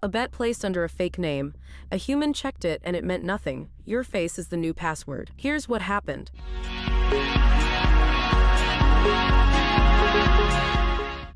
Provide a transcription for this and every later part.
A bet placed under a fake name. A human checked it and it meant nothing. Your face is the new password. Here's what happened.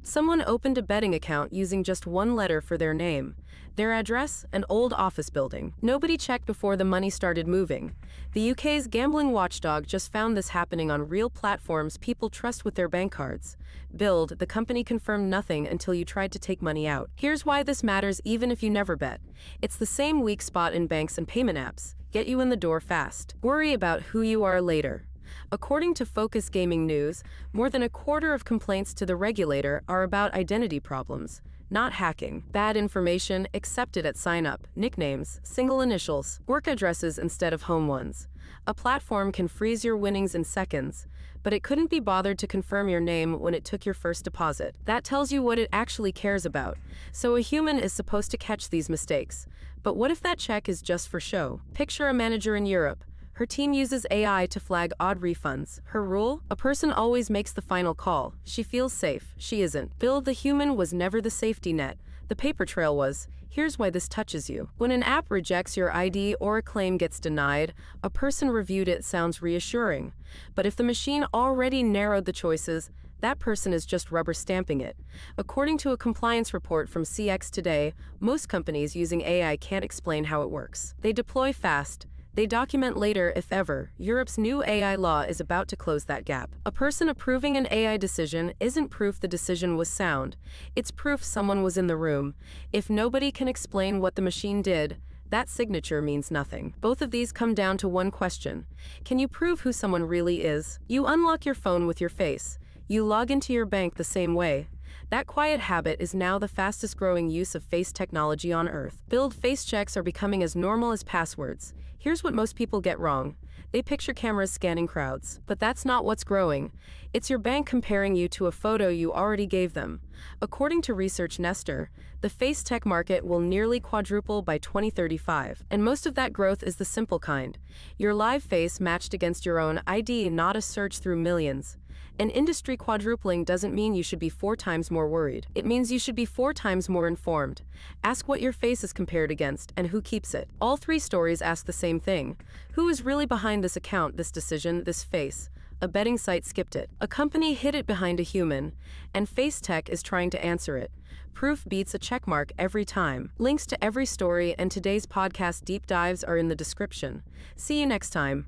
Someone opened a betting account using just one letter for their name. Their address, an old office building. Nobody checked before the money started moving. The UK's gambling watchdog just found this happening on real platforms people trust with their bank cards. Build, the company confirmed nothing until you tried to take money out. Here's why this matters even if you never bet. It's the same weak spot in banks and payment apps. Get you in the door fast. Worry about who you are later. According to Focus Gaming News, more than a quarter of complaints to the regulator are about identity problems, not hacking. Bad information accepted at sign-up, nicknames, single initials, work addresses instead of home ones. A platform can freeze your winnings in seconds, but it couldn't be bothered to confirm your name when it took your first deposit. That tells you what it actually cares about. So a human is supposed to catch these mistakes. But what if that check is just for show? Picture a manager in Europe. Her team uses AI to flag odd refunds. Her rule? A person always makes the final call. She feels safe. She isn't. Bill the human was never the safety net. The paper trail was. Here's why this touches you. When an app rejects your ID or a claim gets denied, a person reviewed it sounds reassuring. But if the machine already narrowed the choices, that person is just rubber stamping it. According to a compliance report from CX Today, most companies using AI can't explain how it works. They deploy fast. They document later, if ever. Europe's new AI law is about to close that gap. A person approving an AI decision isn't proof the decision was sound. It's proof someone was in the room. If nobody can explain what the machine did, that signature means nothing. Both of these come down to one question. Can you prove who someone really is? You unlock your phone with your face. You log into your bank the same way. That quiet habit is now the fastest growing use of face technology on Earth. Build face checks are becoming as normal as passwords. Here's what most people get wrong. They picture cameras scanning crowds. But that's not what's growing. It's your bank comparing you to a photo you already gave them. According to Research Nester, the face tech market will nearly quadruple by 2035. And most of that growth is the simple kind. Your live face matched against your own ID, not a search through millions. An industry quadrupling doesn't mean you should be 4 times more worried. It means you should be 4 times more informed. Ask what your face is compared against and who keeps it. All 3 stories ask the same thing. Who is really behind this account, this decision, this face? A betting site skipped it. A company hid it behind a human, and Face Tech is trying to answer it. Proof beats a checkmark every time. Links to every story and today's podcast deep dives are in the description. See you next time.